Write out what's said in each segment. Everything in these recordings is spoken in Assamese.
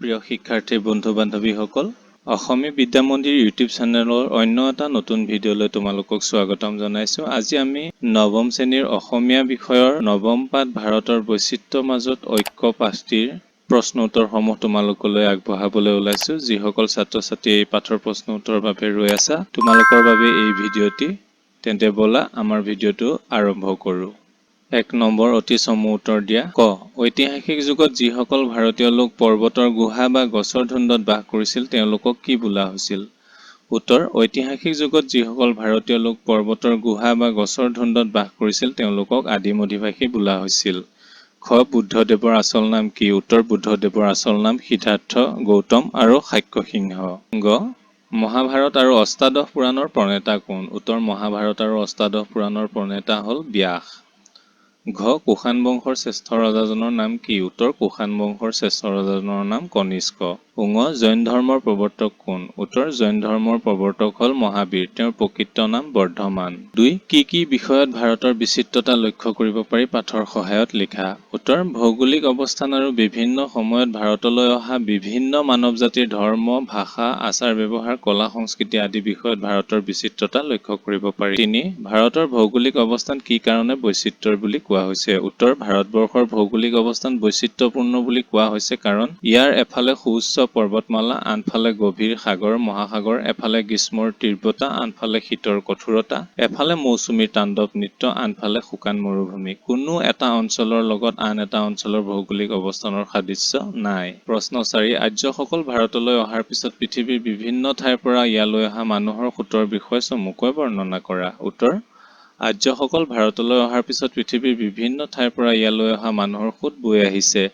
প্ৰিয় শিক্ষাৰ্থী বন্ধু বান্ধৱীসকল, অসমী বিদ্যা মন্দিৰ ইউটিউব চেনেলৰ অন্য এটা নতুন ভিডিঅ'লৈ তোমালোকক স্বাগতম জনাইছোঁ। আজি আমি নৱম শ্ৰেণীৰ অসমীয়া বিষয়ৰ নৱম পাঠ ভাৰতৰ বৈচিত্ৰ্যৰ মাজত ঐক্য পাঠটিৰ প্ৰশ্ন উত্তৰসমূহ তোমালোকলৈ আগবঢ়াবলৈ ওলাইছোঁ। যিসকল ছাত্ৰ ছাত্ৰী এই পাঠৰ প্ৰশ্ন উত্তৰৰ বাবে ৰৈ আছা, তোমালোকৰ বাবে এই ভিডিঅ'টি। তেন্তে ব'লা আমাৰ ভিডিঅ'টো আৰম্ভ কৰোঁ। ১ নম্বৰ অতি চমু উত্তৰ দিয়া। ক. ঐতিহাসিক যুগত যিসকল ভাৰতীয় লোক পৰ্বতৰ গুহা বা গছৰ ধুন্দত বাস কৰিছিল তেওঁলোকক কি বোলা হৈছিল? উত্তৰ: ঐতিহাসিক যুগত যিসকল ভাৰতীয় লোক পৰ্বতৰ গুহা বা গছৰ ধুন্দত বাস কৰিছিল তেওঁলোকক আদিম অধিবাসী বোলা হৈছিল। খ. বুদ্ধদেৱৰ আচল নাম কি? উত্তৰ: বুদ্ধদেৱৰ আচল নাম সিদ্ধাৰ্থ গৌতম আৰু শাক্য সিংহ। গ. মহাভাৰত আৰু অষ্টাদশ পুৰাণৰ প্ৰণেতা কোন? উত্তৰ: মহাভাৰত আৰু অষ্টাদশ পুৰাণৰ প্ৰণেতা হ'ল ব্যাস। ঘ. কুষাণ বংশৰ শ্ৰেষ্ঠ ৰজাজনৰ নাম কি? উত্তৰ: কুষাণ বংশৰ শ্ৰেষ্ঠ ৰজাজনৰ নাম কনিষ্ক। ঙ. জৈন ধৰ্মৰ প্ৰৱৰ্তক কোন? উত্তৰ: জৈন ধৰ্মৰ প্ৰৱৰ্তক হ'ল মহাবীৰ। তেওঁৰ প্ৰকৃত নাম বৰ্ধমান। ২. কি বিষয়ত ভাৰতৰ বিচিত্ৰতা লক্ষ্য কৰিব পাৰি পাঠৰ সহায়ত লিখা? উত্তৰ: ভৌগোলিক অৱস্থান আৰু বিভিন্ন সময়ত ভাৰতলৈ অহা বিভিন্ন মানৱ জাতিৰ ধৰ্ম, ভাষা, আচাৰ ব্যৱহাৰ, কলা সংস্কৃতি আদি বিষয়ত ভাৰতৰ বিচিত্ৰতা লক্ষ্য কৰিব পাৰি। ৩. ভাৰতৰ ভৌগোলিক অৱস্থান কি কাৰণে বৈচিত্ৰ্যৰ বুলি কোৱা হৈছে? উত্তৰ: ভাৰতবৰ্ষৰ ভৌগোলিক অৱস্থান বৈচিত্ৰ্যপূৰ্ণ বুলি কোৱা হৈছে কাৰণ ইয়াৰ এফালে সুউচ্চ পৰ্বতমালা, আনফালে গভীৰ সাগৰ মহাসাগৰ, এফালে গ্ৰীষ্মৰ তীব্ৰতা, আনফালে শীতৰ কঠোৰতা, এফালে মৌচুমীৰ তাণ্ডৱ নৃত্য, আনফালে শুকান মৰুভূমি। কোনো এটা অঞ্চলৰ লগত আন এটা অঞ্চলৰ ভৌগোলিক অৱস্থানৰ সাদৃশ্য নাই। প্ৰশ্ন ৪. আৰ্যসকল ভাৰতলৈ অহাৰ পিছত পৃথিৱীৰ বিভিন্ন ঠাইৰ পৰা ইয়ালৈ অহা মানুহৰ সোঁতৰ বিষয়ে চমুকৈ বৰ্ণনা কৰা। উত্তৰ: আৰ্যসকল ভাৰতলৈ অহাৰ পিছত পৃথিৱীৰ বিভিন্ন ঠাইৰ পৰা ইয়ালৈ অহা মানুহৰ সোঁত বৈ আহিছে।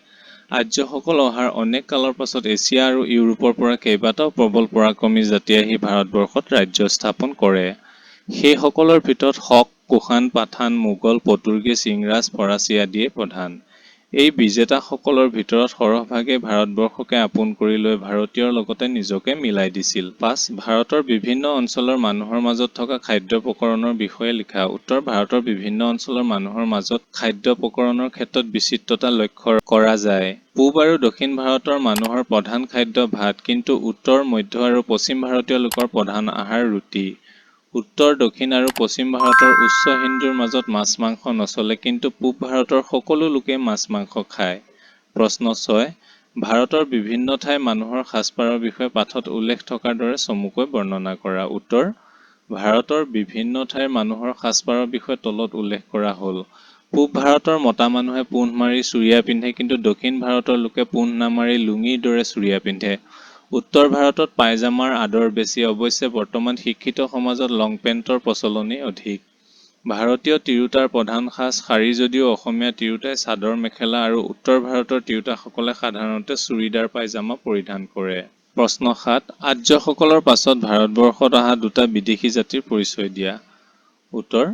আৰ্যসকল অহাৰ অনেক কালৰ পাছত এছিয়া আৰু ইউৰোপৰ পৰা কেইবাটাও প্ৰবল পৰাক্ৰমী জাতি আহি ভাৰতবৰ্ষত ৰাজ্য স্থাপন কৰে। সেইসকলৰ ভিতৰত শক, কুষাণ, পাঠান, মোগল, পৰ্তুগীজ, ইংৰাজ, ফৰাচী আদিয়ে প্ৰধান। এই বিজেতাসকলৰ ভিতৰত সৰহভাগেই ভাৰতবৰ্ষকে আপোন কৰি লৈ ভাৰতীয়ৰ লগতে নিজকে মিলাই দিছিল। ৫. ভাৰতৰ বিভিন্ন অঞ্চলৰ মানুহৰ মাজত থকা খাদ্য প্ৰকৰণৰ বিষয়ে লিখা। উত্তৰ: ভাৰতৰ বিভিন্ন অঞ্চলৰ মানুহৰ মাজত খাদ্য প্ৰকৰণৰ ক্ষেত্ৰত বিচিত্ৰতা লক্ষ্য কৰা যায়। পূব আৰু দক্ষিণ ভাৰতৰ মানুহৰ প্ৰধান খাদ্য ভাত, কিন্তু উত্তৰ, মধ্য আৰু পশ্চিম ভাৰতীয় লোকৰ প্ৰধান আহাৰ ৰুটি। উত্তৰ, দক্ষিণ আৰু পশ্চিম ভাৰতৰ উচ্চ হিন্দুৰ মাজত মাছ-মাংস নচলে, কিন্তু পূব ভাৰতৰ সকলো লোকেই মাছ-মাংস খায়। প্ৰশ্ন ৬. ভাৰতৰ বিভিন্ন ঠাইৰ মানুহৰ সাজপাৰৰ বিষয়ে পাঠত উল্লেখ থকাৰ দৰে চমুকৈ বৰ্ণনা কৰা। উত্তৰ: ভাৰতৰ বিভিন্ন ঠাইৰ মানুহৰ সাজপাৰৰ বিষয়ে তলত উল্লেখ কৰা হ'ল। পূব ভাৰতৰ মতা মানুহে পোন্ধ মাৰি চুৰিয়া পিন্ধে, কিন্তু দক্ষিণ ভাৰতৰ লোকে পোন্ধ নামাৰি লুঙিৰ দৰে চুৰিয়া পিন্ধে। উত্তৰ ভাৰতত পায়জামাৰ আদৰ বেছি, অৱশ্যে বৰ্তমান শিক্ষিত সমাজত লংপেণ্টৰ প্ৰচলনেই অধিক। ভাৰতীয় তিৰোতাৰ প্ৰধান সাজ শাৰী যদিও অসমীয়া তিৰোতাই চাদৰ মেখেলা আৰু উত্তৰ ভাৰতৰ তিৰোতাসকলে সাধাৰণতে চুৰিদাৰ পায়জামা পৰিধান কৰে। প্ৰশ্ন ৭. আৰ্যসকলৰ পাছত ভাৰতবৰ্ষত অহা দুটা বিদেশী জাতিৰ পৰিচয় দিয়া। উত্তৰ: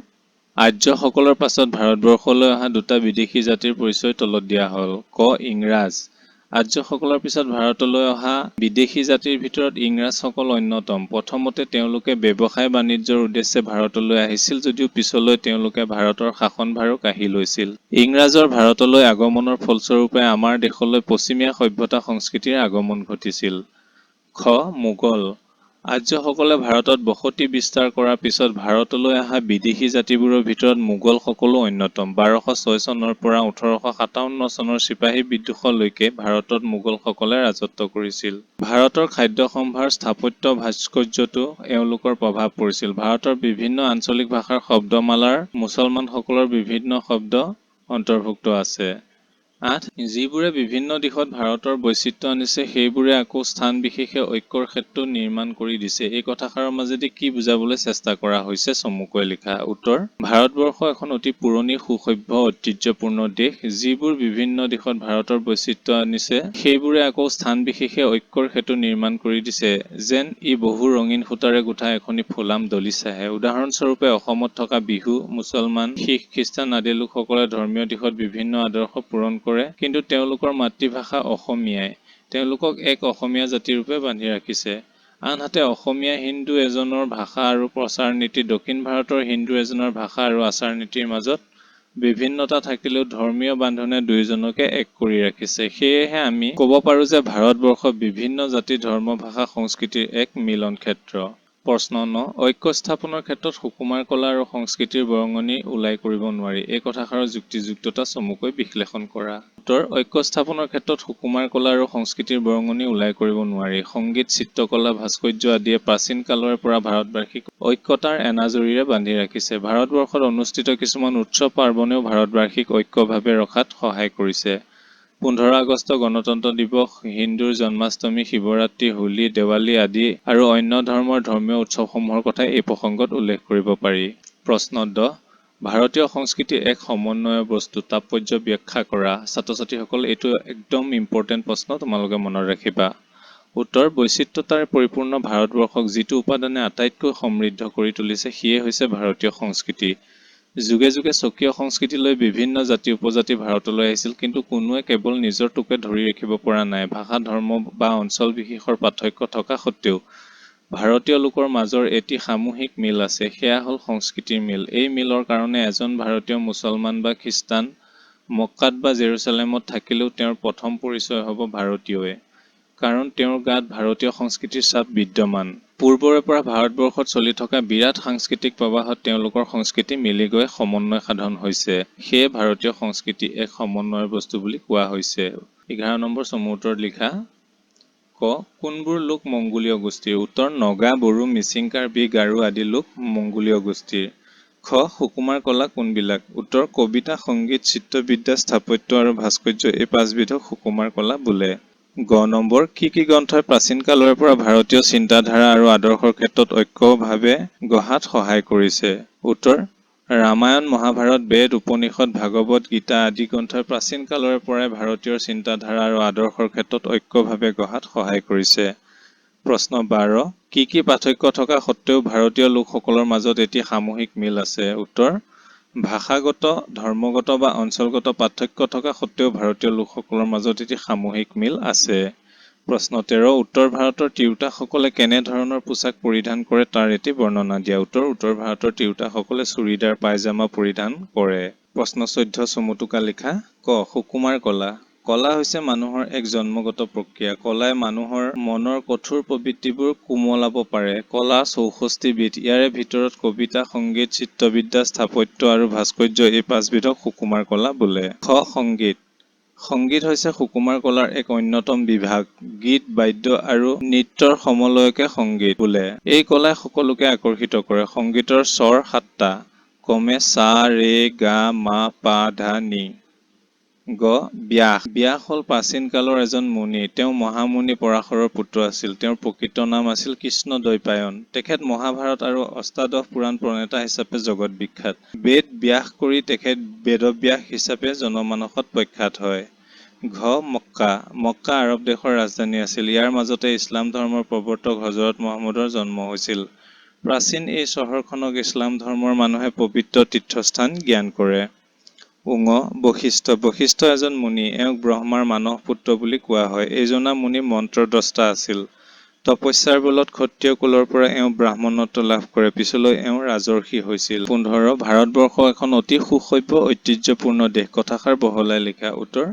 আৰ্যসকলৰ পাছত ভাৰতবৰ্ষলৈ অহা দুটা বিদেশী জাতিৰ পৰিচয় তলত দিয়া হ'ল। ক. ইংৰাজ। আৰ্যসকলৰ পিছত ভাৰতলৈ অহা বিদেশী জাতিৰ ভিতৰত ইংৰাজসকল অন্যতম। প্ৰথমতে তেওঁলোকে ব্যৱসায় বাণিজ্যৰ উদ্দেশ্যে ভাৰতলৈ আহিছিল যদিও পিছলৈ তেওঁলোকে ভাৰতৰ শাসনভাৰো কাঢ়ি লৈছিল। ইংৰাজৰ ভাৰতলৈ আগমনৰ ফলস্বৰূপে আমাৰ দেশলৈ পশ্চিমীয়া সভ্যতা সংস্কৃতিৰ আগমন ঘটিছিল। খ. মোগল। আৰ্যসকলে ভাৰতত বসতি বিস্তাৰ কৰাৰ পিছত ভাৰতলৈ অহা বিদেশী জাতিবোৰৰ ভিতৰত মোগলসকলো অন্যতম। ১২০৬ চনৰ পৰা ১৮৫৭ চনৰ চিপাহী বিদ্ৰোহলৈকে ভাৰতত মোগলসকলে ৰাজত্ব কৰিছিল। ভাৰতৰ খাদ্য সম্ভাৰ, স্থাপত্য, ভাস্কৰ্যতো এওঁলোকৰ প্ৰভাৱ পৰিছিল। ভাৰতৰ বিভিন্ন আঞ্চলিক ভাষাৰ শব্দমালাৰ মুছলমানসকলৰ বিভিন্ন শব্দ অন্তৰ্ভুক্ত আছে। ৮. যিবোৰে বিভিন্ন দিশত ভাৰতৰ বৈচিত্ৰ্য আনিছে সেইবোৰে আকৌ স্থান বিশেষে ঐক্যৰ সেতু নিৰ্মাণ কৰি দিছে। এই কথাষাৰৰ মাজেদি কি বুজাবলৈ চেষ্টা কৰা হৈছে চমুকৈ লিখা। উত্তৰ: ভাৰতবৰ্ষ এখন অতি পুৰণি সুসভ্য ঐতিহ্যপূৰ্ণ দেশ। যিবোৰ বিভিন্ন দিশত ভাৰতৰ বৈচিত্ৰ্য আনিছে সেইবোৰে আকৌ স্থান বিশেষে ঐক্যৰ সেতু নিৰ্মাণ কৰি দিছে, যেন ই বহু ৰঙীন সূতাৰে গুঠা এখনি ফুলাম দলিচাহে। উদাহৰণস্বৰূপে অসমত থকা বিহু, মুছলমান, শিখ, খ্ৰীষ্টান আদি লোকসকলে ধৰ্মীয় দিশত বিভিন্ন আদৰ্শ পূৰণ কৰে, কিন্তু তেওঁলোকৰ মাতৃভাষা অসমীয়াই তেওঁলোকক এক অসমীয়া জাতিৰূপে বান্ধি ৰাখিছে। আনহাতে অসমীয়া হিন্দু এজনৰ ভাষা আৰু প্ৰচাৰ নীতি দক্ষিণ ভাৰতৰ হিন্দু এজনৰ ভাষা আৰু আচাৰ নীতিৰ মাজত বিভিন্নতা থাকিলেও ধৰ্মীয় বান্ধোনে দুয়োজনকে এক কৰি ৰাখিছে। সেয়েহে আমি ক'ব পাৰোঁ যে ভাৰতবৰ্ষ বিভিন্ন জাতি, ধৰ্ম, ভাষা, সংস্কৃতিৰ এক মিলন ক্ষেত্ৰ। প্ৰশ্ন 9, ঐক্য স্থাপনৰ ক্ষেত্ৰত সুকুমাৰ কলা আৰু সংস্কৃতিৰ বৰঙণি ওলাই কৰিব নোৱাৰি। এই কথাষাৰৰ যুক্তিযুক্ততা চমুকৈ বিশ্লেষণ কৰা। উত্তৰ, ঐক্য স্থাপনৰ ক্ষেত্ৰত সুকুমাৰ কলা আৰু সংস্কৃতিৰ বৰঙণি ওলাই কৰিব নোৱাৰি। সংগীত, চিত্ৰকলা, ভাস্কৰ্য আদিয়ে প্ৰাচীন কালৰে পৰা ভাৰতবাসীক ঐক্যতাৰ এনাজৰীৰে বান্ধি ৰাখিছে। ভাৰতবৰ্ষত অনুষ্ঠিত কিছুমান উৎসৱ পাৰ্বণেও ভাৰতবাসীক ঐক্যভাৱে ৰখাত সহায় কৰিছে। 15 আগষ্ট গণতন্ত্ৰ দিৱস, হিন্দুৰ জন্মাষ্টমী, শিৱৰাত্ৰি, হোলী, দেৱালী আদি আৰু অন্য ধৰ্মৰ ধৰ্মীয় উৎসৱসমূহৰ কথা এই প্ৰসংগত উল্লেখ কৰিব পাৰি। প্ৰশ্ন 10, ভাৰতীয় সংস্কৃতি এক সমন্বয়ৰ বস্তু, তাৎপৰ্য ব্যাখ্যা কৰা। ছাত্ৰ-ছাত্ৰীসকল, এইটো একদম ইম্পৰ্টেণ্ট প্ৰশ্ন, তোমালোকে মনত ৰাখিবা। উত্তৰ, বৈচিত্ৰতাৰে পৰিপূৰ্ণ ভাৰতবৰ্ষক যিটো উপাদানে আটাইতকৈ সমৃদ্ধ কৰি তুলিছে সিয়ে হৈছে ভাৰতীয় সংস্কৃতি। যুগে যুগে স্বকীয় সংস্কৃতি লৈ বিভিন্ন জাতি উপজাতি ভাৰতলৈ আহিছিল, কিন্তু কোনোৱে কেৱল নিজৰ তোকে ধৰি ৰাখিব পৰা নাই। ভাষা, ধৰ্ম বা অঞ্চল বিশেষৰ পাৰ্থক্য থকা সত্ত্বেও ভাৰতীয় লোকৰ মাজৰ এটি সামূহিক মিল আছে, সেয়া হ'ল সংস্কৃতিৰ মিল। এই মিলৰ কাৰণে এজন ভাৰতীয় মুছলমান বা খ্ৰীষ্টান মক্কাত বা জেৰুচালেমত থাকিলেও তেওঁৰ প্ৰথম পৰিচয় হ'ব ভাৰতীয়ই, কাৰণ তেওঁৰ গাত ভাৰতীয় সংস্কৃতিৰ ছাপ বিদ্যমান। পূৰ্বৰে পৰা ভাৰতবৰ্ষত চলি থকা বিৰাট সাংস্কৃতিক প্ৰবাহত তেওঁলোকৰ সংস্কৃতি মিলি গৈ সমন্বয় সাধন হৈছে। সেয়ে ভাৰতীয় সংস্কৃতি এক সমন্বয়ৰ বস্তু বুলি কোৱা হৈছে। 11 নম্বৰ চমু উত্তৰত লিখা। ক, কোনবোৰ লোক মংগোলীয় গোষ্ঠীৰ? উত্তৰ, নগা, বড়ো, মিচিং, কাৰ্বি, গাৰো আদি লোক মংগোলীয় গোষ্ঠীৰ। খ, সুকুমাৰ কলা কোনবিলাক? উত্তৰ, কবিতা, সংগীত, চিত্ৰবিদ্যা, স্থাপত্য আৰু ভাস্কৰ্য এই পাঁচবিধক সুকুমাৰ কলা বোলে। গ নম্বৰ, কি কি গ্ৰন্থই প্ৰাচীন কালৰে পৰা ভাৰতীয় চিন্তাধাৰা আৰু আদৰ্শৰ ক্ষেত্ৰত ঐক্যভাৱে গঢ়াত সহায় কৰিছে? উত্তৰ, ৰামায়ণ, মহাভাৰত, বেদ, উপনিষদ, ভাগৱত, গীতা আদি গ্ৰন্থই প্ৰাচীন কালৰে পৰাই ভাৰতীয় চিন্তাধাৰা আৰু আদৰ্শৰ ক্ষেত্ৰত ঐক্যভাৱে গঢ়াত সহায় কৰিছে। প্ৰশ্ন 12, কি কি পাৰ্থক্য থকা সত্ত্বেও ভাৰতীয় লোকসকলৰ মাজত এটি সামূহিক মিল আছে? উত্তৰ, ভাষাগত, ধৰ্মগত বা অঞ্চলগত পাৰ্থক্য থকা সত্ত্বেও ভাৰতীয় লোকসকলৰ মাজত এটি সামূহিক মিল আছে। প্ৰশ্ন 13, উত্তৰ ভাৰতৰ তিৰোতাসকলে কেনে ধৰণৰ পোছাক পৰিধান কৰে তাৰ এটি বৰ্ণনা দিয়া। উত্তৰ, উত্তৰ ভাৰতৰ তিৰোতাসকলে চুৰিদাৰ, পায়জামা পৰিধান কৰে। প্ৰশ্ন 14, চমুটোকা লিখা। ক, সুকুমাৰ কলা। কলা হৈছে মানুহৰ এক জন্মগত প্ৰক্ৰিয়া। কলাই মানুহৰ মনৰ কঠোৰ প্ৰবৃত্তিবোৰ কোমলাব পাৰে। কলা 64 বিধ। ইয়াৰে ভিতৰত কবিতা, সংগীত, চিত্ৰবিদ্যা, স্থাপত্য আৰু ভাস্কৰ্য এই পাঁচবিধক সুকুমাৰ কলা বোলে। খ, সংগীত। সংগীত হৈছে সুকুমাৰ কলাৰ এক অন্যতম বিভাগ। গীত, বাদ্য আৰু নৃত্যৰ সমলয়কে সংগীত বোলে। এই কলাই সকলোকে আকৰ্ষিত কৰে। সংগীতৰ স্বৰ 7টা, ক্ৰমে সা, ৰে, গা, মা, পা, ধা, নি। গ, ব্যাস। ব্যাস হ'ল প্ৰাচীন কালৰ এজন মুনি। তেওঁ মহামুনি পৰাশৰৰ পুত্ৰ আছিল। তেওঁৰ প্ৰকৃত নাম আছিল কৃষ্ণদ্বৈপায়ন। তেখেত মহাভাৰত আৰু অষ্টাদশ পুৰাণ প্ৰণেতা হিচাপে জগত বিখ্যাত। বেদ ব্যাস কৰি তেখেত বেদব্যাস হিচাপে জনমানসত প্ৰখ্যাত হয়। ঘ, মক্কা। মক্কা আৰৱ দেশৰ ৰাজধানী আছিল। ইয়াৰ মাজতে ইছলাম ধৰ্মৰ প্ৰৱৰ্তক হজৰত মহম্মদৰ জন্ম হৈছিল। প্ৰাচীন এই চহৰখনক ইছলাম ধৰ্মৰ মানুহে পবিত্ৰ তীৰ্থস্থান জ্ঞান কৰে। উঙ, বশিষ্ঠ। বশিষ্ঠ এজন মুনি। এওঁক ব্ৰহ্মাৰ মানস পুত্ৰ বুলি কোৱা হয়। এইজনা মুনি মন্ত্ৰদ্ৰষ্টা আছিল। তপস্যাৰ বলত ক্ষত্ৰিয় কুলৰ পৰা এওঁ ব্ৰাহ্মণত্ব লাভ কৰে। পিছলৈ এওঁ ৰাজৰ্ষি হৈছিল। 15, ভাৰতবৰ্ষ এখন অতি সুসভ্য ঐতিহ্যপূৰ্ণ দেশ। কথাষাৰ বহলাই লিখা। উত্তৰ,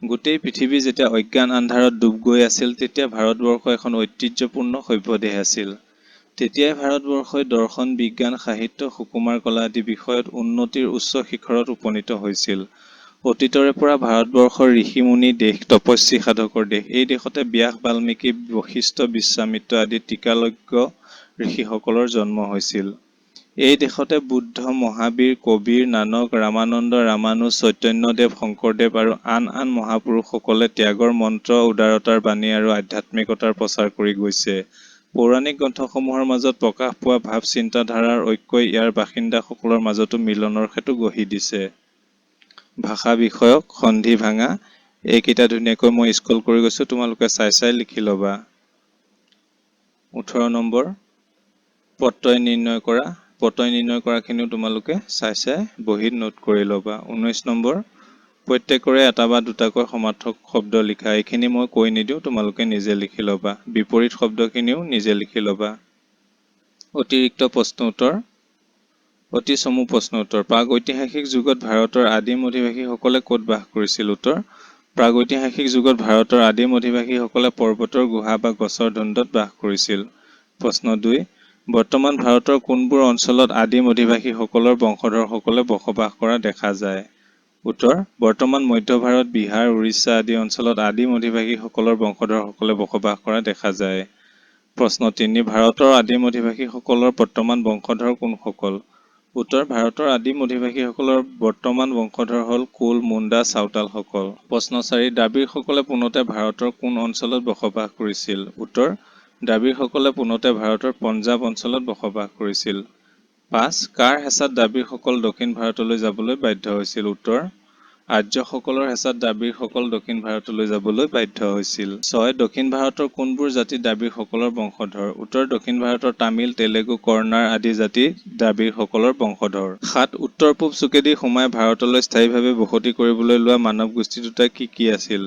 গোটেই পৃথিৱী যেতিয়া অজ্ঞান আন্ধাৰত ডুব গৈ আছিল, তেতিয়া ভাৰতবৰ্ষ এখন ঐতিহ্যপূৰ্ণ সভ্য দেশ আছিল। তেতিয়াই ভাৰতবৰ্ষই দৰ্শন, বিজ্ঞান, সাহিত্য, সুকুমাৰ কলা আদি বিষয়ত উন্নতিৰ উচ্চ শিখৰত উপনীত হৈছিল। অতীতৰে পৰা ভাৰতবৰ্ষৰ ঋষি-মুনি দেশ, তপস্বী সাধকৰ দেশ। এই দেশতে ব্যাস, বাল্মীকি, বশিষ্ঠ, বিশ্বামিত্ৰ আদি ত্ৰিকালজ্ঞ ঋষিসকলৰ জন্ম হৈছিল। এই দেশতে বুদ্ধ, মহাবীৰ, কবীৰ, নানক, ৰামানন্দ, ৰামানুজ, চৈতন্যদেৱ, শংকৰদেৱ আৰু আন আন মহাপুৰুষসকলে ত্যাগৰ মন্ত্ৰ, উদাৰতাৰ বাণী আৰু আধ্যাত্মিকতাৰ প্ৰচাৰ কৰি গৈছে। পৌৰাণিক গ্ৰন্থসমূহৰ মাজত প্ৰকাশ পোৱা ভাৱ চিন্তাধাৰাৰ ঐক্যই ইয়াৰ বাসিন্দাসকলৰ মাজতো মিলনৰ সেতু গঢ়ি দিছে। ভাষা বিষয়ক সন্ধি ভাঙা। এইকেইটা ধুনীয়াকৈ মই স্ক্ৰল কৰি গৈছো, তোমালোকে চাই চাই লিখি ল'বা। 18 নম্বৰ, প্ৰত্যয় নিৰ্ণয় কৰা। প্ৰত্যয় নিৰ্ণয় কৰাখিনিও তোমালোকে চাই চাই বহীত নোট কৰি ল'বা। 19 নম্বৰ, প্ৰত্যেকৰে এটা বা দুটাকৈ সমাৰ্থক শব্দ লিখা। এইখিনি মই কৈ নিদিওঁ, তোমালোকে নিজে লিখি ল'বা। বিপৰীত শব্দখিনিও নিজে লিখি ল'বা। অতিৰিক্ত প্ৰশ্ন উত্তৰ। অতি চমু প্ৰশ্ন উত্তৰ। প্ৰাগৈতিহাসিক যুগত ভাৰতৰ আদিম অধিবাসীসকলে ক'ত বাস কৰিছিল? উত্তৰ প্ৰাগৈতিহাসিক যুগত ভাৰতৰ আদিম অধিবাসীসকলে পৰ্বতৰ গুহা বা গছৰ ধুন্দত বাস কৰিছিল। প্ৰশ্ন 2, বৰ্তমান ভাৰতৰ কোনবোৰ অঞ্চলত আদিম অধিবাসীসকলৰ বংশধৰসকলে বসবাস কৰা দেখা যায়? উত্তৰ বৰ্তমান মধ্য ভাৰত, বিহাৰ, উৰিষ্যা আদি অঞ্চলত আদিম অধিবাসীসকলৰ বংশধৰসকলে বসবাস কৰা দেখা যায়। প্ৰশ্ন 3, ভাৰতৰ আদিম অধিবাসীসকলৰ বৰ্তমান বংশধৰ কোনসকল? উত্তৰ ভাৰতৰ আদিম অধিবাসীসকলৰ বৰ্তমান বংশধৰ হ'ল কোল, মুণ্ডা, চাওতালসকল। প্ৰশ্ন 4, দ্ৰাবিড়সকলে পোনতে ভাৰতৰ কোন অঞ্চলত বসবাস কৰিছিল? উত্তৰ দ্ৰাবিড়সকলে পোনতে ভাৰতৰ পঞ্জাৱ অঞ্চলত বসবাস কৰিছিল। 5, কাৰ হেঁচাত দ্ৰাবিড়সকল দক্ষিণ ভাৰতলৈ যাবলৈ বাধ্য হৈছিল? উত্তৰ আৰ্যসকলৰ হেঁচাত দ্ৰাবিড়সকল দক্ষিণ ভাৰতলৈ যাবলৈ বাধ্য হৈছিল। 6, দক্ষিণ ভাৰতৰ কোনবোৰ জাতি দ্ৰাবিড়সকলৰ বংশধৰ? উত্তৰ দক্ষিণ ভাৰতৰ তামিল, তেলেগু, কৰ্ণাৰ আদি জাতি দ্ৰাবিড়সকলৰ বংশধৰ। 7, উত্তৰ-পূব চুকেদি সোমাই ভাৰতলৈ স্থায়ীভাৱে বসতি কৰিবলৈ লোৱা মানৱ গোষ্ঠী দুটা কি কি আছিল?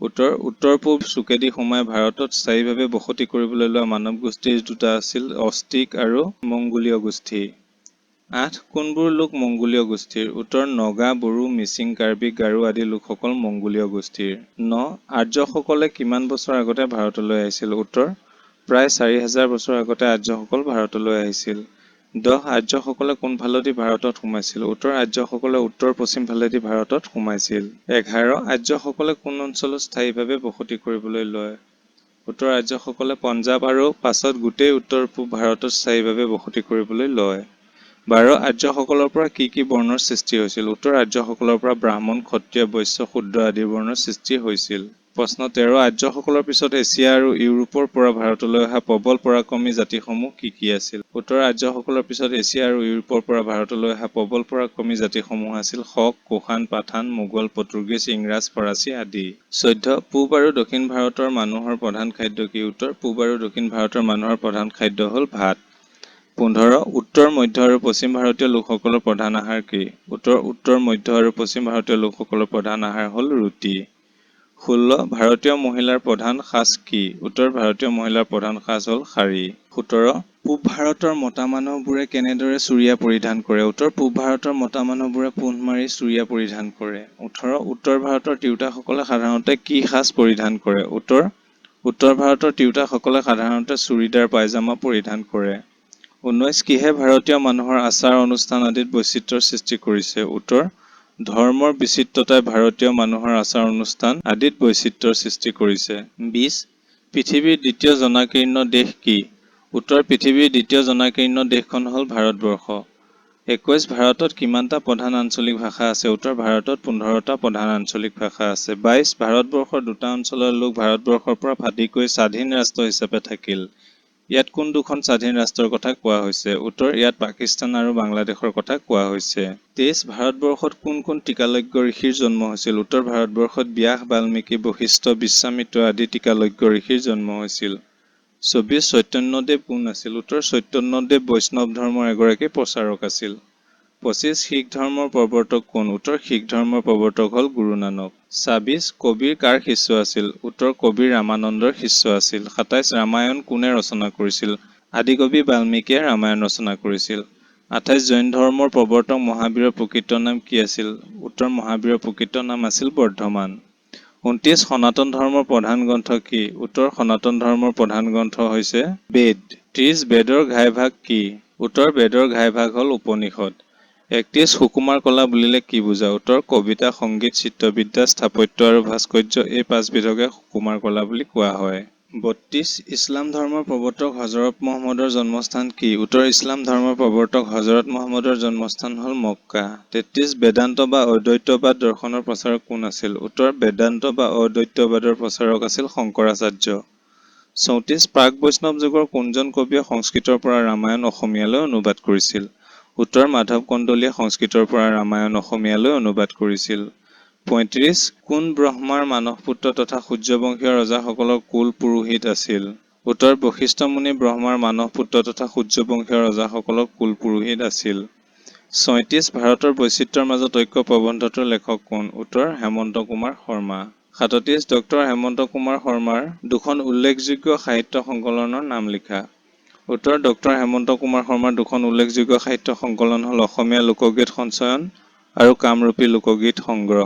উত্তৰ উত্তৰ-পূব চুকেদি সোমাই ভাৰতত স্থায়ীভাৱে বসতি কৰিবলৈ লোৱা মানৱ গোষ্ঠী দুটা আছিল অষ্ট্ৰিক আৰু মংগোলীয় গোষ্ঠী। 8, কোনবোৰ লোক মংগোলীয় গোষ্ঠীৰ? উত্তৰ নগা, বড়ো, মিচিং, কাৰ্বি, গাৰো আদি লোকসকল মংগোলীয় গোষ্ঠীৰ। 9, আৰ্যসকলে কিমান বছৰ আগতে ভাৰতলৈ আহিছিল? উত্তৰ প্ৰায় 4000 বছৰ আগতে আৰ্যসকল ভাৰতলৈ আহিছিল। 10, আৰ্যসকলে কোনফালেদি ভাৰতত সোমাইছিল? উত্তৰ আৰ্যসকলে উত্তৰ-পশ্চিম ফালেদি ভাৰতত সোমাইছিল। 11, আৰ্যসকলে কোন অঞ্চলত স্থায়ীভাৱে বসতি কৰিবলৈ লয়? উত্তৰ আৰ্যসকলে পঞ্জাৱ আৰু পাছত গোটেই উত্তৰ-পূব ভাৰতত স্থায়ীভাৱে বসতি কৰিবলৈ লয়। 12, আৰ্যসকলৰ পৰা কি কি বৰ্ণৰ সৃষ্টি হৈছিল? উত্তৰ আৰ্যসকলৰ পৰা ব্ৰাহ্মণ, ক্ষত্ৰিয়, বৈশ্য, শূদ্ৰ আদি বৰ্ণৰ সৃষ্টি হৈছিল। প্ৰশ্ন 13, আৰ্যসকলৰ পিছত এছিয়া আৰু ইউৰোপৰ পৰা ভাৰতলৈ অহা প্ৰবল পৰাক্ৰমী জাতিসমূহ কি কি আছিল? উত্তৰ আৰ্যসকলৰ পিছত এছিয়া আৰু ইউৰোপৰ পৰা ভাৰতলৈ অহা প্ৰবল পৰাক্ৰমী জাতিসমূহ আছিল শক, কুশান, পাঠান, মোগল, পৰ্তুগীজ, ইংৰাজ, ফৰাচী আদি। 14, পূব আৰু দক্ষিণ ভাৰতৰ মানুহৰ প্ৰধান খাদ্য কি? উত্তৰ পূব আৰু দক্ষিণ ভাৰতৰ মানুহৰ প্ৰধান খাদ্য হ'ল ভাত। 15, উত্তৰ, মধ্য আৰু পশ্চিম ভাৰতীয় লোকসকলৰ প্ৰধান আহাৰ কি? উত্তৰ উত্তৰ, মধ্য আৰু পশ্চিম ভাৰতীয় লোকসকলৰ প্ৰধান আহাৰ হ'ল ৰুটি। 16, ভাৰতীয় মহিলাৰ প্ৰধান সাজ কি? উত্তৰ ভাৰতীয় মহিলাৰ প্ৰধান সাজ হ'ল শাৰী। 17, পূব ভাৰতৰ মতা মানুহবোৰে কেনেদৰে চুৰিয়া পৰিধান কৰে? উত্তৰ পূব ভাৰতৰ মতা মানুহবোৰে পোন্ধ মাৰি চুৰিয়া পৰিধান কৰে। 18, উত্তৰ ভাৰতৰ তিৰোতাসকলে সাধাৰণতে কি সাজ পৰিধান কৰে? উত্তৰ উত্তৰ ভাৰতৰ তিৰোতাসকলে সাধাৰণতে চুৰিদাৰ, পায়জামা পৰিধান কৰে। 19, কিহে ভাৰতীয় মানুহৰ আচাৰ অনুষ্ঠান আদিত বৈচিত্ৰ্যৰ সৃষ্টি কৰিছে? উত্তৰ ধৰ্মৰ বিচিত্ৰতাই ভাৰতীয় মানুহৰ আচাৰ অনুষ্ঠান আদিত বৈচিত্ৰ্যৰ সৃষ্টি কৰিছে। 20, পৃথিৱীৰ দ্বিতীয় জনাকীৰ্ণ দেশ কি? উত্তৰ পৃথিৱীৰ দ্বিতীয় জনাকীৰ্ণ দেশখন হ'ল ভাৰতবৰ্ষ। 21, ভাৰতত কিমানটা প্ৰধান আঞ্চলিক ভাষা আছে? উত্তৰ ভাৰতত 15টা প্ৰধান আঞ্চলিক ভাষা আছে। 22, ভাৰতবৰ্ষৰ দুটা অঞ্চলৰ লোক ভাৰতবৰ্ষৰ পৰা ফাদিকৈ স্বাধীন ৰাষ্ট্ৰ হিচাপে থাকিল। ইয়াত কোন দুখন স্বাধীন ৰাষ্ট্ৰৰ কথা কোৱা হৈছে? উত্তৰ ইয়াত পাকিস্তান আৰু বাংলাদেশৰ কথা কোৱা হৈছে। 23, ভাৰতবৰ্ষত কোন কোন টিকালজ্ঞ ঋষিৰ জন্ম হৈছিল? উত্তৰ ভাৰতবৰ্ষত ব্যাস, বাল্মীকি, বশিষ্ঠ, বিশ্বামিত্ৰ আদি টিকালজ্ঞ ঋষিৰ জন্ম হৈছিল। 24, চৈতন্যদেৱ কোন আছিল? উত্তৰ চৈতন্যদেৱ বৈষ্ণৱ ধৰ্মৰ এগৰাকী প্ৰচাৰক আছিল। 25, শিখ ধৰ্মৰ প্ৰৱৰ্তক কোন? উত্তৰ শিখ ধৰ্মৰ প্ৰৱৰ্তক হ'ল গুৰু নানক। 26, কবিৰ কাৰ শিষ্য আছিল? উত্তৰ কবিৰ ৰামানন্দৰ শিষ্য আছিল। 27, ৰামায়ণ কোনে ৰচনা কৰিছিল? আদিকবি বাল্মীকিয়ে ৰামায়ণ ৰচনা কৰিছিল। 28, জৈন ধৰ্মৰ প্ৰৱৰ্তক মহাবীৰৰ প্ৰকৃত নাম কি আছিল? উত্তৰ মহাবীৰৰ প্ৰকৃত নাম আছিল বৰ্ধমান। 29, সনাতন ধৰ্মৰ প্ৰধান গ্ৰন্থ কি? উত্তৰ সনাতন ধৰ্মৰ প্ৰধান গ্ৰন্থ হৈছে বেদ। 30, বেদৰ ঘাইভাগ কি? উত্তৰ বেদৰ ঘাইভাগ হ'ল উপনিষদ। 31, সুকুমাৰ কলা বুলিলে কি বুজা? উত্তৰ কবিতা, সংগীত, চিত্ৰবিদ্যা, স্থাপত্য আৰু ভাস্কৰ্য এই 5 বিধকে সুকুমাৰ কলা বুলি কোৱা হয়। 32, ইছলাম ধৰ্মৰ প্ৰৱৰ্তক হজৰত মহম্মদৰ জন্মস্থান কি? উত্তৰ ইছলাম ধৰ্মৰ প্ৰৱৰ্তক হজৰত মহম্মদৰ জন্মস্থান হ'ল মক্কা। 33, বেদান্ত বা অদ্বৈতবাদ দৰ্শনৰ প্ৰচাৰক কোন আছিল? উত্তৰ বেদান্ত বা অদ্বৈতবাদৰ প্ৰচাৰক আছিল শংকৰাচাৰ্য। 34, প্ৰাক বৈষ্ণৱ যুগৰ কোনজন কবিয়ে সংস্কৃতৰ পৰা ৰামায়ণ অসমীয়ালৈ অনুবাদ কৰিছিল? উত্তৰ মাধৱ কন্দলীয়ে সংস্কৃতৰ পৰা ৰামায়ণ অসমীয়ালৈ অনুবাদ কৰিছিল। 35, কোন ব্ৰহ্মাৰ মানসপুত্ৰ তথা সূৰ্যবংশীয় ৰজাসকলৰ কুল পুৰোহিত আছিল? উত্তৰ বশিষ্ঠ মুনি ব্ৰহ্মাৰ মানসপুত্ৰ তথা সূৰ্যবংশীয় ৰজাসকলৰ কুল পুৰোহিত আছিল। 36, ভাৰতৰ বৈচিত্ৰ্যৰ মাজত ঐক্য প্ৰবন্ধটোৰ লেখক কোন? উত্তৰ হেমন্ত কুমাৰ শৰ্মা। 37, ডক্টৰ হেমন্ত কুমাৰ শৰ্মাৰ দুখন উল্লেখযোগ্য সাহিত্য সংকলনৰ নাম লিখা। উত্তৰ ডক্টৰ হেমন্ত কুমাৰ শৰ্মাৰ দুখন উল্লেখযোগ্য সাহিত্য সংকলন হ'ল অসমীয়া লোকগীত সঞ্চয়ন আৰু কামৰূপী লোকগীত সংগ্ৰহ।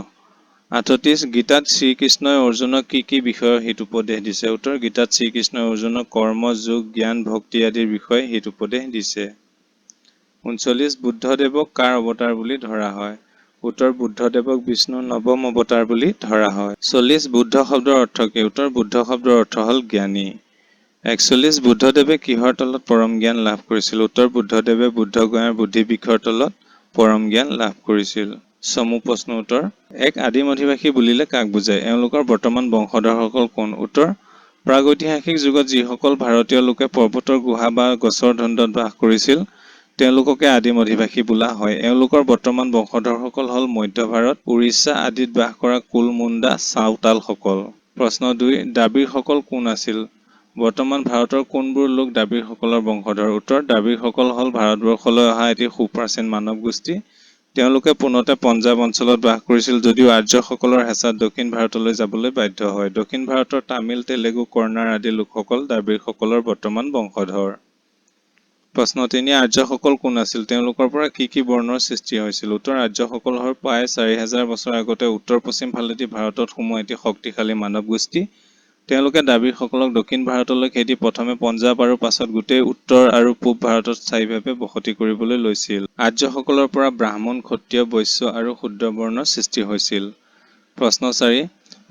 38 গীতাত শ্ৰীকৃষ্ণই অৰ্জুনক কি কি বিষয়ৰ হিতোপদেশ দিছে? উত্তৰ গীতাত শ্ৰীকৃষ্ণই অৰ্জুনক কৰ্ম, যোগ, জ্ঞান, ভক্তি আদিৰ বিষয়ে হিতোপদেশ দিছে। 39 বুদ্ধদেৱক কাৰ অৱতাৰ বুলি ধৰা হয়? উত্তৰ বুদ্ধদেৱক বিষ্ণুৰ নৱম অৱতাৰ বুলি ধৰা হয়। 40 বুদ্ধ শব্দৰ অৰ্থ কি? উত্তৰ বুদ্ধ শব্দৰ অৰ্থ হ'ল জ্ঞানী। 41 বুদ্ধদেৱে কিহৰ তলত পৰম জ্ঞান লাভ কৰিছিল? উত্তৰ বুদ্ধদেৱে বুদ্ধগয়াৰ বুদ্ধি বৃক্ষৰ তলত পৰম জ্ঞান লাভ কৰিছিল। চমু প্ৰশ্ন উত্তৰ। এক আদিম অধিবাসী বুলিলে কাক বুজায়? এওঁলোকৰ বৰ্তমান বংশধৰসকল কোন? উত্তৰ প্ৰাগৈতিহাসিক যুগত যিসকল ভাৰতীয় লোকে পৰ্বতৰ গুহা বা গছৰ ধুন্দত বাস কৰিছিল তেওঁলোককে আদিম অধিবাসী বোলা হয়। এওঁলোকৰ বৰ্তমান বংশধৰসকল হ'ল মধ্য ভাৰত, উৰিষ্যা আদিত বাস কৰা কুল, মুণ্ডা, চাওতালসকল। প্ৰশ্ন 2 দ্ৰাবিড়সকল কোন আছিল? বৰ্তমান ভাৰতৰ কোনবোৰ লোক দ্ৰাবিড়সকলৰ বংশধৰ? উত্তৰ দ্ৰাবিড়সকল হ'ল ভাৰতবৰ্ষলৈ অহা এটি সুপ্ৰাচীন মানৱ গোষ্ঠী। তেওঁলোকে পোনতে পঞ্জাৱ অঞ্চলত বাস কৰিছিল যদিও আৰ্যসকলৰ হেঁচাত দক্ষিণ ভাৰতলৈ যাবলৈ বাধ্য হয়। দক্ষিণ ভাৰতৰ তামিল, তেলেগু, কৰ্ণাৰ আদি লোকসকল দ্ৰাবিড়সকলৰ বৰ্তমান বংশধৰ। প্ৰশ্ন 3 আৰ্যসকল কোন আছিল? তেওঁলোকৰ পৰা কি কি বৰ্ণৰ সৃষ্টি হৈছিল? উত্তৰ আৰ্যসকল হ'ল প্ৰায় 4000 বছৰ আগতে উত্তৰ-পশ্চিম ফালেদি ভাৰতত সোমোৱা এটি শক্তিশালী মানৱ গোষ্ঠী। তেওঁলোকে দ্ৰাবিড়সকলক দক্ষিণ ভাৰতলৈ খেদি প্ৰথমে পঞ্জাৱ আৰু পাছত গোটেই উত্তৰ আৰু পূব ভাৰতত স্থায়ীভাৱে বসতি কৰিবলৈ লৈছিল। আৰ্যসকলৰ পৰা ব্ৰাহ্মণ, ক্ষত্ৰিয়, বৈশ্য আৰু শূদ্ৰ বৰ্ণৰ সৃষ্টি হৈছিল। প্ৰশ্ন 4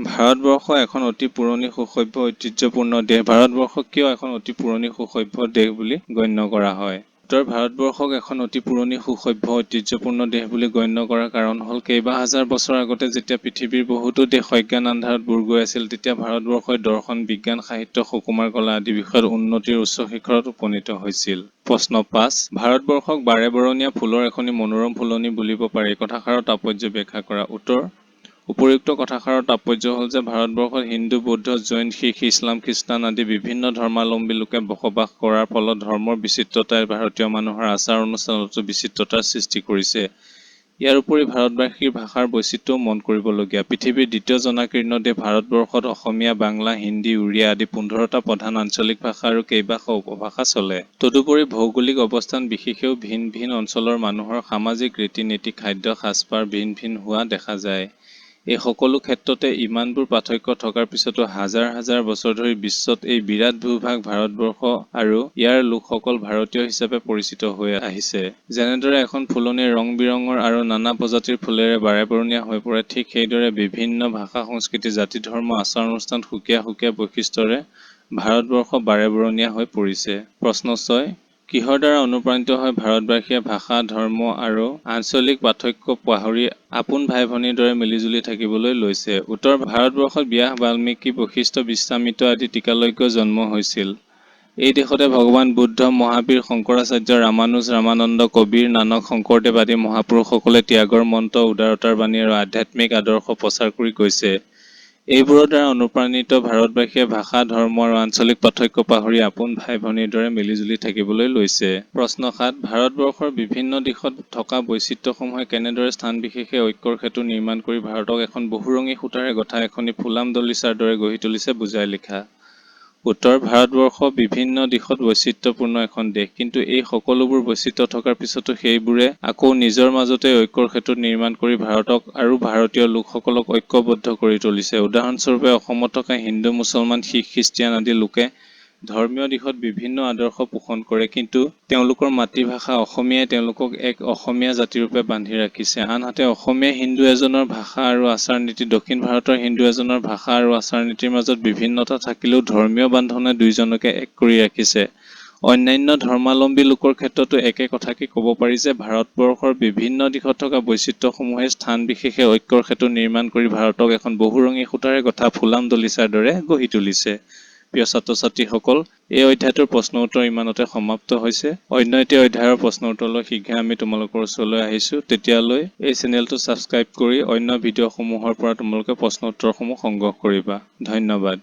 ভাৰতবৰ্ষ এখন অতি পুৰণি সুসভ্য ঐতিহ্যপূৰ্ণ দেশ। ভাৰতবৰ্ষক কিয় এখন অতি পুৰণি সুসভ্য দেশ বুলি গণ্য কৰা হয়? উত্তৰ ভাৰতবৰ্ষক এখন অতি পুৰণি সুসভ্য ঐতিহ্যপূৰ্ণ দেশ বুলি গণ্য কৰাৰ কাৰণ হ'ল কেইবা হাজাৰ বছৰ আগতে যেতিয়া পৃথিৱীৰ বহুতো দেশ অজ্ঞান আন্ধাৰত বুৰ গৈ আছিল তেতিয়া ভাৰতবৰ্ষই দৰ্শন, বিজ্ঞান, সাহিত্য, সুকুমাৰ কলা আদি বিষয়ত উন্নতিৰ উচ্চ শিখৰত উপনীত হৈছিল। প্ৰশ্ন 5 ভাৰতবৰ্ষক বাৰেবৰণীয়া ফুলৰ এখনি মনোৰম ফুলনি বুলিব পাৰি। কথাষাৰৰ তাৎপৰ্য ব্যাখ্যা কৰা। উত্তৰ উপৰোক্ত কথাষাৰৰ তাৎপৰ্য হ'ল যে ভাৰতবৰ্ষত হিন্দু, বৌদ্ধ, জৈন, শিখ, ইছলাম, খ্ৰীষ্টান আদি বিভিন্ন ধৰ্মাৱলম্বী লোকে বসবাস কৰাৰ ফলত ধৰ্মৰ বিচিত্ৰতাই ভাৰতীয় মানুহৰ আচাৰ অনুষ্ঠানতো বিচিত্ৰতাৰ সৃষ্টি কৰিছে। ইয়াৰ উপৰি ভাৰতবাসীৰ ভাষাৰ বৈচিত্ৰ্যও মন কৰিবলগীয়া। পৃথিৱীৰ দ্বিতীয় জনাকীৰ্ণ দেশ ভাৰতবৰ্ষত অসমীয়া, বাংলা, হিন্দী, উৰিয়া আদি 15টা প্ৰধান আঞ্চলিক ভাষা আৰু কেইবাশ উপভাষা চলে। তদুপৰি ভৌগোলিক অৱস্থান বিশেষেও ভিন ভিন অঞ্চলৰ মানুহৰ সামাজিক ৰীতি-নীতি, খাদ্য, সাজপাৰ ভিন ভিন হোৱা দেখা যায়। এই সকলো ক্ষেত্ৰতে ইমানবোৰ পাৰ্থক্য থকাৰ পিছতো হাজাৰ হাজাৰ বছৰ ধৰি বিশ্বত এই বিৰাট ভূভাগ ভাৰতবৰ্ষ আৰু ইয়াৰ লোকসকল ভাৰতীয় হিচাপে পৰিচিত হৈ আহিছে। যেনেদৰে এখন ফুলনি ৰং-বিৰঙৰ আৰু নানা প্ৰজাতিৰ ফুলেৰে বাৰেবৰণীয়া হৈ পৰে ঠিক সেইদৰে বিভিন্ন ভাষা, সংস্কৃতি, জাতি, ধৰ্ম, আচাৰ-অনুষ্ঠান, সুকীয়া সুকীয়া বৈশিষ্ট্যৰে ভাৰতবৰ্ষ বাৰেবৰণীয়া হৈ পৰিছে। প্ৰশ্ন 6 কিহৰ দ্বাৰা অনুপ্ৰাণিত হৈ ভাৰতবাসীয়ে ভাষা, ধৰ্ম আৰু আঞ্চলিক পাৰ্থক্য পাহৰি আপোন ভাই-ভনীৰ দৰে মিলিজুলি থাকিবলৈ লৈছে? উত্তৰ ভাৰতবৰ্ষত ব্যাস, বাল্মীকি, বশিষ্ঠ, বিশ্বামিত্ৰ আদি টিকালজ্ঞ জন্ম হৈছিল। এই দেশতে ভগৱান বুদ্ধ, মহাবীৰ, শংকৰাচাৰ্য, ৰামানুজ, ৰামানন্দ, কবিৰ, নানক, শংকৰদেৱ আদি মহাপুৰুষসকলে ত্যাগৰ মন্ত্ৰ, উদাৰতাৰ বাণী আৰু আধ্যাত্মিক আদৰ্শ প্ৰচাৰ কৰি গৈছে। এইবোৰৰ দ্বাৰা অনুপ্ৰাণিত ভাৰতবাসীয়ে ভাষা, ধৰ্ম আৰু আঞ্চলিক পাৰ্থক্য পাহৰি আপোন ভাই-ভনীৰ দৰে মিলিজুলি থাকিবলৈ লৈছে। প্ৰশ্ন 7 ভাৰতবৰ্ষৰ বিভিন্ন দিশত থকা বৈচিত্ৰ্যসমূহে কেনেদৰে স্থান বিশেষে ঐক্যৰ সেতু নিৰ্মাণ কৰি ভাৰতক এখন বহুৰঙী সূতাৰে গঠা এখনি ফুলাম দলিচাৰ দৰে গঢ়ি তুলিছে? বুজাই লিখা। উত্তৰ ভাৰতবৰ্ষ বিভিন্ন দিশত বৈচিত্ৰ্যপূৰ্ণ এখন দেশ। কিন্তু এই সকলোবোৰ বৈচিত্ৰ্য থকাৰ পিছতো সেইবোৰে আকৌ নিজৰ মাজতে ঐক্যৰ সেতু নিৰ্মাণ কৰি ভাৰতক আৰু ভাৰতীয় লোকসকলক ঐক্যবদ্ধ কৰি তুলিছে। উদাহৰণস্বৰূপে অসমত থকা হিন্দু, মুছলমান, শিখ, খ্ৰীষ্টিয়ান আদি লোকে ধৰ্মীয় দিশত বিভিন্ন আদৰ্শ পোষণ কৰে কিন্তু তেওঁলোকৰ মাতৃভাষা অসমীয়াই তেওঁলোকক এক অসমীয়া জাতিৰূপে বান্ধি ৰাখিছে। আনহাতে অসমীয়া হিন্দু এজনৰ ভাষা আৰু আচাৰ-নীতি, দক্ষিণ ভাৰতৰ হিন্দু এজনৰ ভাষা আৰু আচাৰ-নীতিৰ মাজত বিভিন্নতা থাকিলেও ধৰ্মীয় বান্ধনে দুয়োজনকে এক কৰি ৰাখিছে। অন্যান্য ধৰ্মাৱলম্বী লোকৰ ক্ষেত্ৰতো একে কথাকে ক'ব পাৰি যে ভাৰতবৰ্ষৰ বিভিন্ন দিশত থকা বৈচিত্ৰ্যসমূহে স্থান বিশেষে ঐক্যৰ সেতু নিৰ্মাণ কৰি ভাৰতক এখন বহুৰঙী সূতাৰে গঠা ফুলাম দলিচাৰ দৰে গঢ়ি তুলিছে। প্ৰিয় ছাত্ৰ-ছাত্ৰীসকল, এই অধ্যায়টোৰ প্ৰশ্ন উত্তৰ ইমানতে সমাপ্ত হৈছে। অন্য এটি অধ্যায়ৰ প্ৰশ্ন উত্তৰলৈ শীঘ্ৰে আমি তোমালোকৰ ওচৰলৈ আহিছোঁ। তেতিয়ালৈ এই চেনেলটো ছাবস্ক্ৰাইব কৰি অন্য ভিডিঅ'সমূহৰ পৰা তোমালোকে প্ৰশ্ন উত্তৰসমূহ সংগ্ৰহ কৰিবা। ধন্যবাদ।